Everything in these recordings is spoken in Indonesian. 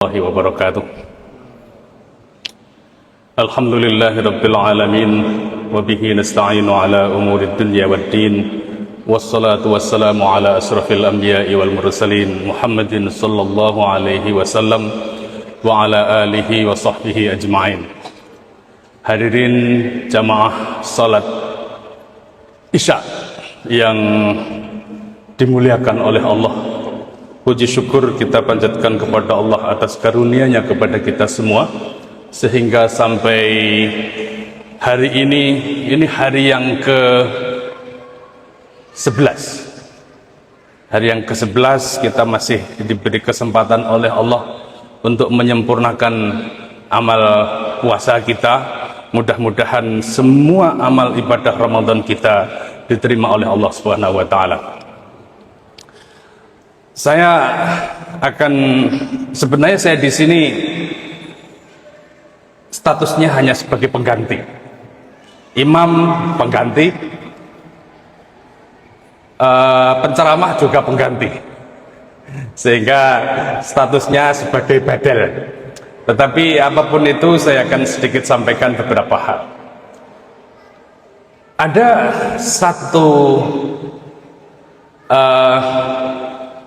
الله وبركاته. الحمد لله رب العالمين وبه نستعين على أمور الدنيا والدين والصلاة والسلام على أشرف الأنبياء والمرسلين محمد صلى الله عليه وسلم وعلى آله وصحبه أجمعين. Hadirin jamaah salat Isya yang dimuliakan oleh Allah, puji syukur kita panjatkan kepada Allah atas karunia-Nya kepada kita semua, sehingga sampai hari ini hari yang ke-11. Hari yang ke-11 kita masih diberi kesempatan oleh Allah untuk menyempurnakan amal puasa kita. Mudah-mudahan semua amal ibadah Ramadan kita diterima oleh Allah Subhanahu wa taala. Sebenarnya saya di sini statusnya hanya sebagai pengganti, imam pengganti, penceramah juga pengganti, sehingga statusnya sebagai badal. Tetapi apapun itu, saya akan sedikit sampaikan beberapa hal. Ada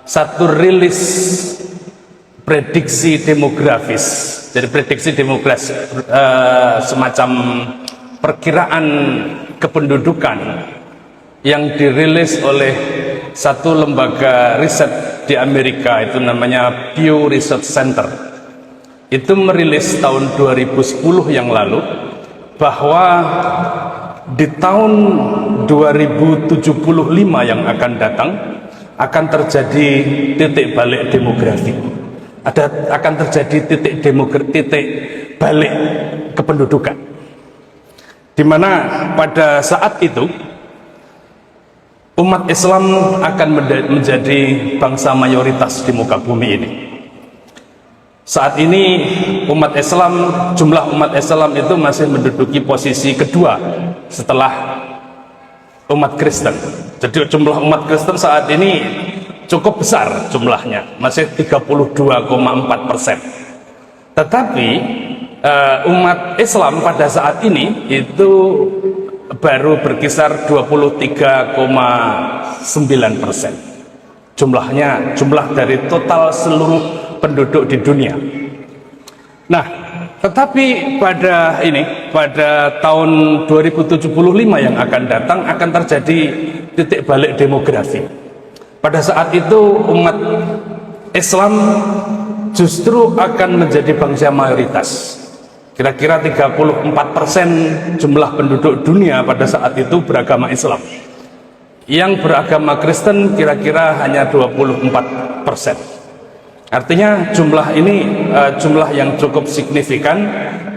satu rilis prediksi demografis. Jadi prediksi demografi, semacam perkiraan kependudukan yang dirilis oleh satu lembaga riset di Amerika, itu namanya Pew Research Center. Itu merilis tahun 2010 yang lalu bahwa di tahun 2075 yang akan datang akan terjadi titik balik demografi. Akan terjadi titik balik kependudukan, di mana pada saat itu umat Islam akan menjadi bangsa mayoritas di muka bumi ini. Saat ini jumlah umat Islam itu masih menduduki posisi kedua setelah umat Kristen. Jadi jumlah umat Kristen saat ini cukup besar jumlahnya, masih 32,4%. Tetapi umat Islam pada saat ini itu baru berkisar 23,9%. Jumlah dari total seluruh penduduk di dunia. Nah, tetapi pada tahun 2075 yang akan datang akan terjadi titik balik demografi. Pada saat itu umat Islam justru akan menjadi bangsa mayoritas. Kira-kira 34% jumlah penduduk dunia pada saat itu beragama Islam. Yang beragama Kristen kira-kira hanya 24%. Artinya jumlah ini jumlah yang cukup signifikan.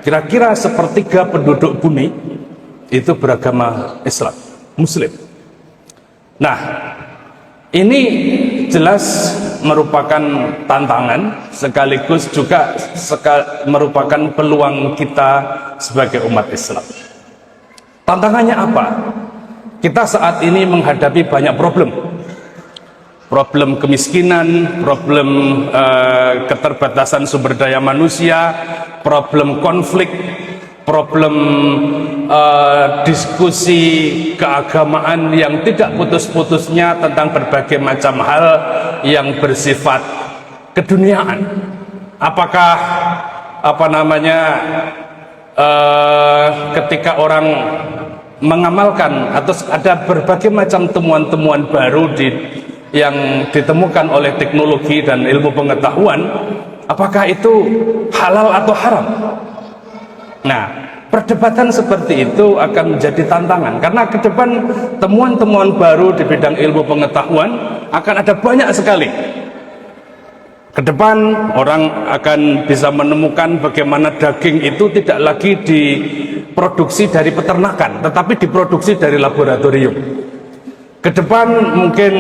Kira-kira sepertiga penduduk bumi itu beragama Islam, Muslim. Nah, ini jelas merupakan tantangan, sekaligus juga merupakan peluang kita sebagai umat Islam. Tantangannya apa? Kita saat ini menghadapi banyak problem kemiskinan, problem keterbatasan sumber daya manusia, problem konflik, problem diskusi keagamaan yang tidak putus-putusnya tentang berbagai macam hal yang bersifat keduniaan. Apakah ketika orang mengamalkan, atau ada berbagai macam temuan-temuan baru yang ditemukan oleh teknologi dan ilmu pengetahuan, apakah itu halal atau haram? Nah, perdebatan seperti itu akan menjadi tantangan, karena ke depan temuan-temuan baru di bidang ilmu pengetahuan akan ada banyak sekali. Ke depan orang akan bisa menemukan bagaimana daging itu tidak lagi diproduksi dari peternakan, tetapi diproduksi dari laboratorium. Ke depan mungkin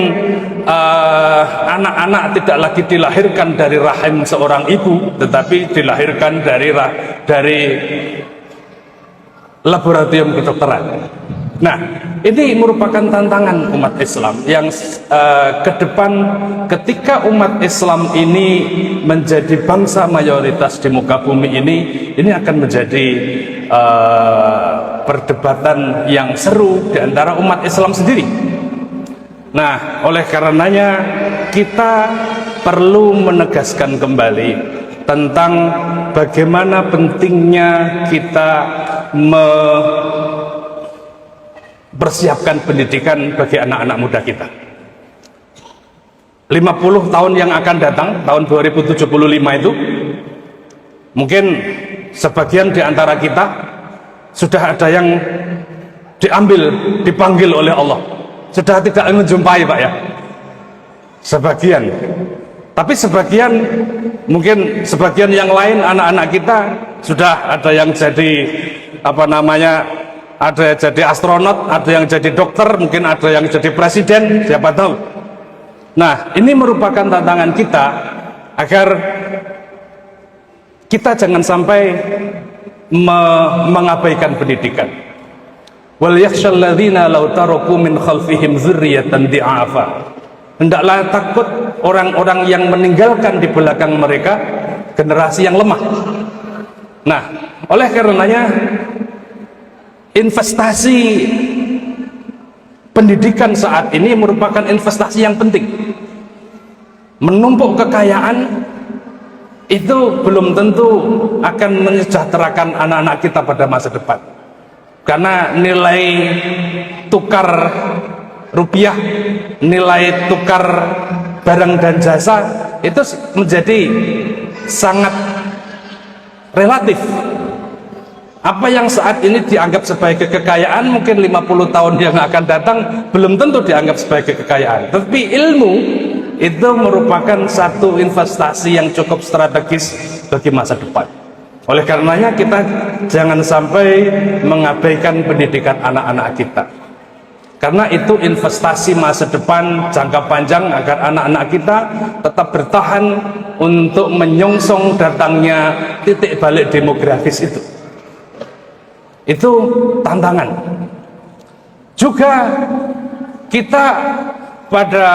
anak-anak tidak lagi dilahirkan dari rahim seorang ibu, tetapi dilahirkan dari laboratorium kedokteran. Nah, ini merupakan tantangan umat Islam yang ke depan ketika umat Islam ini menjadi bangsa mayoritas di muka bumi ini akan menjadi perdebatan yang seru di antara umat Islam sendiri. Nah, oleh karenanya kita perlu menegaskan kembali tentang bagaimana pentingnya kita persiapkan pendidikan bagi anak-anak muda kita. 50 tahun yang akan datang, tahun 2075 itu, mungkin sebagian di antara kita sudah ada yang dipanggil oleh Allah, sudah tidak menjumpai, Pak ya. Sebagian. Tapi sebagian, mungkin sebagian yang lain anak-anak kita sudah ada yang jadi ada yang jadi astronot, ada yang jadi dokter, mungkin ada yang jadi presiden, siapa tahu. Nah, ini merupakan tantangan kita agar kita jangan sampai mengabaikan pendidikan. Wal yakhshal ladzina law taraku min khalfihim dzurriyyatan di'afa. Hendaklah takut orang-orang yang meninggalkan di belakang mereka generasi yang lemah. Nah, oleh karenanya investasi pendidikan saat ini merupakan investasi yang penting. Menumpuk kekayaan itu belum tentu akan menyejahterakan anak-anak kita pada masa depan, karena nilai tukar rupiah, nilai tukar barang dan jasa itu menjadi sangat relatif. Apa yang saat ini dianggap sebagai kekayaan mungkin 50 tahun yang akan datang belum tentu dianggap sebagai kekayaan. Tapi ilmu itu merupakan satu investasi yang cukup strategis bagi masa depan. Oleh karenanya kita jangan sampai mengabaikan pendidikan anak-anak kita, karena itu investasi masa depan jangka panjang agar anak-anak kita tetap bertahan untuk menyongsong datangnya titik balik demografis itu. Itu tantangan. Juga kita pada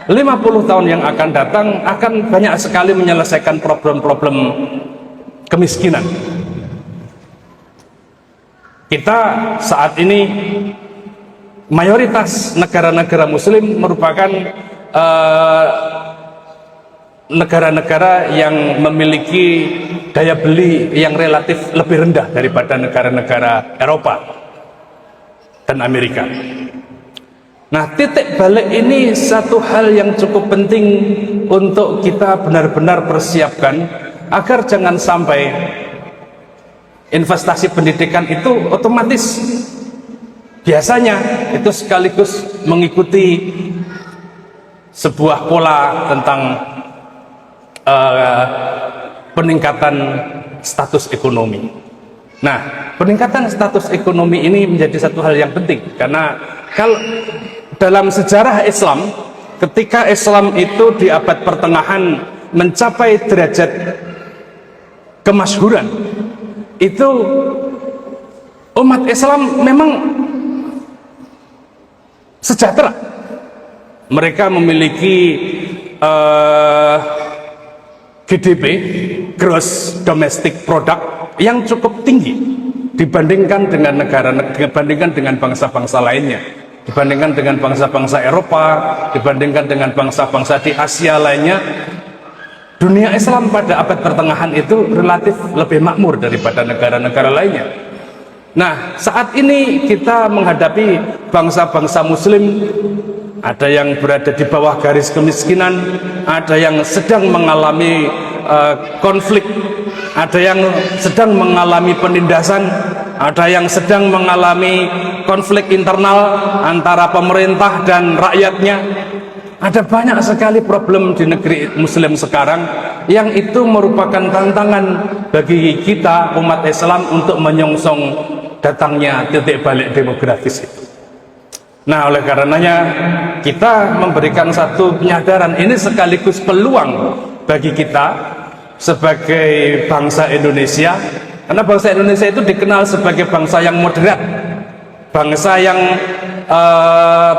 50 tahun yang akan datang akan banyak sekali menyelesaikan problem-problem kemiskinan. Kita saat ini mayoritas negara-negara muslim merupakan negara-negara yang memiliki daya beli yang relatif lebih rendah daripada negara-negara Eropa dan Amerika. Nah, titik balik ini satu hal yang cukup penting untuk kita benar-benar persiapkan agar jangan sampai investasi pendidikan itu otomatis biasanya itu sekaligus mengikuti sebuah pola tentang peningkatan status ekonomi. Nah, peningkatan status ekonomi ini menjadi satu hal yang penting, karena kalau dalam sejarah Islam, ketika Islam itu di abad pertengahan mencapai derajat kemasyhuran, itu umat Islam memang sejahtera. Mereka memiliki GDP, Gross Domestic Product, yang cukup tinggi dibandingkan dengan bangsa-bangsa lainnya, dibandingkan dengan bangsa-bangsa Eropa, dibandingkan dengan bangsa-bangsa di Asia lainnya. Dunia Islam pada abad pertengahan itu relatif lebih makmur daripada negara-negara lainnya. Nah, saat ini kita menghadapi bangsa-bangsa muslim, ada yang berada di bawah garis kemiskinan, ada yang sedang mengalami konflik, ada yang sedang mengalami penindasan, ada yang sedang mengalami konflik internal antara pemerintah dan rakyatnya. Ada banyak sekali problem di negeri muslim sekarang yang itu merupakan tantangan bagi kita umat Islam untuk menyongsong datangnya titik balik demografis itu. Nah, oleh karenanya kita memberikan satu penyadaran ini sekaligus peluang bagi kita sebagai bangsa Indonesia, karena bangsa Indonesia itu dikenal sebagai bangsa yang moderat. bangsa yang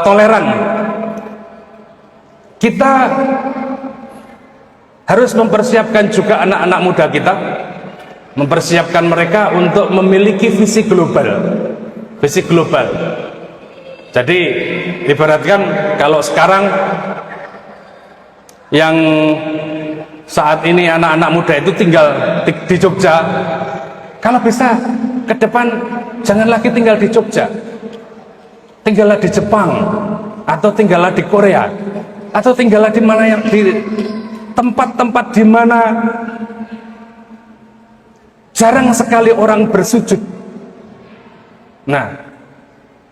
toleran. Kita harus mempersiapkan juga anak-anak muda kita, mempersiapkan mereka untuk memiliki visi global. Visi global. Jadi ibaratkan kalau sekarang yang saat ini anak-anak muda itu tinggal di Jogja, kalau bisa ke depan jangan lagi tinggal di Jogja, tinggallah di Jepang, atau tinggallah di Korea, atau tinggallah di mana yang di tempat-tempat di mana jarang sekali orang bersujud. Nah,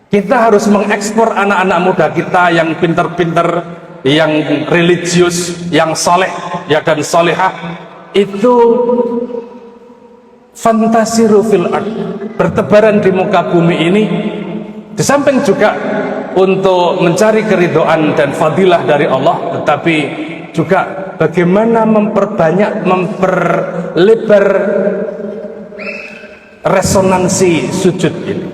kita harus mengekspor anak-anak muda kita yang pinter-pinter, yang religius, yang soleh, ya dan solehah, itu fantasiru fil ard, bertebaran di muka bumi ini, di samping juga untuk mencari keridhaan dan fadilah dari Allah, tetapi juga bagaimana memperbanyak, memperlebar resonansi sujud ini.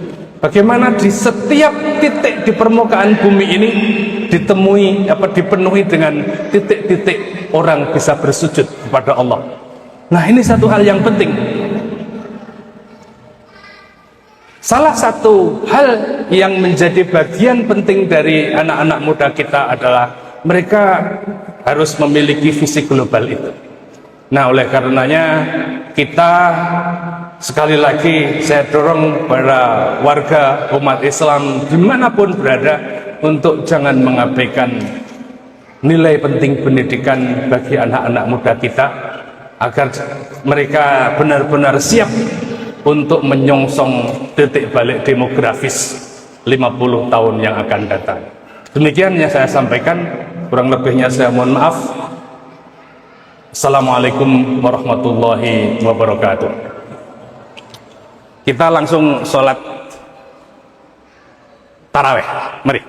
Bagaimana di setiap titik di permukaan bumi ini dipenuhi dengan titik-titik orang bisa bersujud kepada Allah. Nah, ini satu hal yang penting. Salah satu hal yang menjadi bagian penting dari anak-anak muda kita adalah mereka harus memiliki visi global itu. Nah, oleh karenanya kita sekali lagi saya dorong para warga umat Islam dimanapun berada untuk jangan mengabaikan nilai penting pendidikan bagi anak-anak muda kita, agar mereka benar-benar siap untuk menyongsong titik balik demografis 50 tahun yang akan datang. Demikian yang saya sampaikan, kurang lebihnya saya mohon maaf. Assalamualaikum warahmatullahi wabarakatuh. Kita langsung sholat taraweh, mari.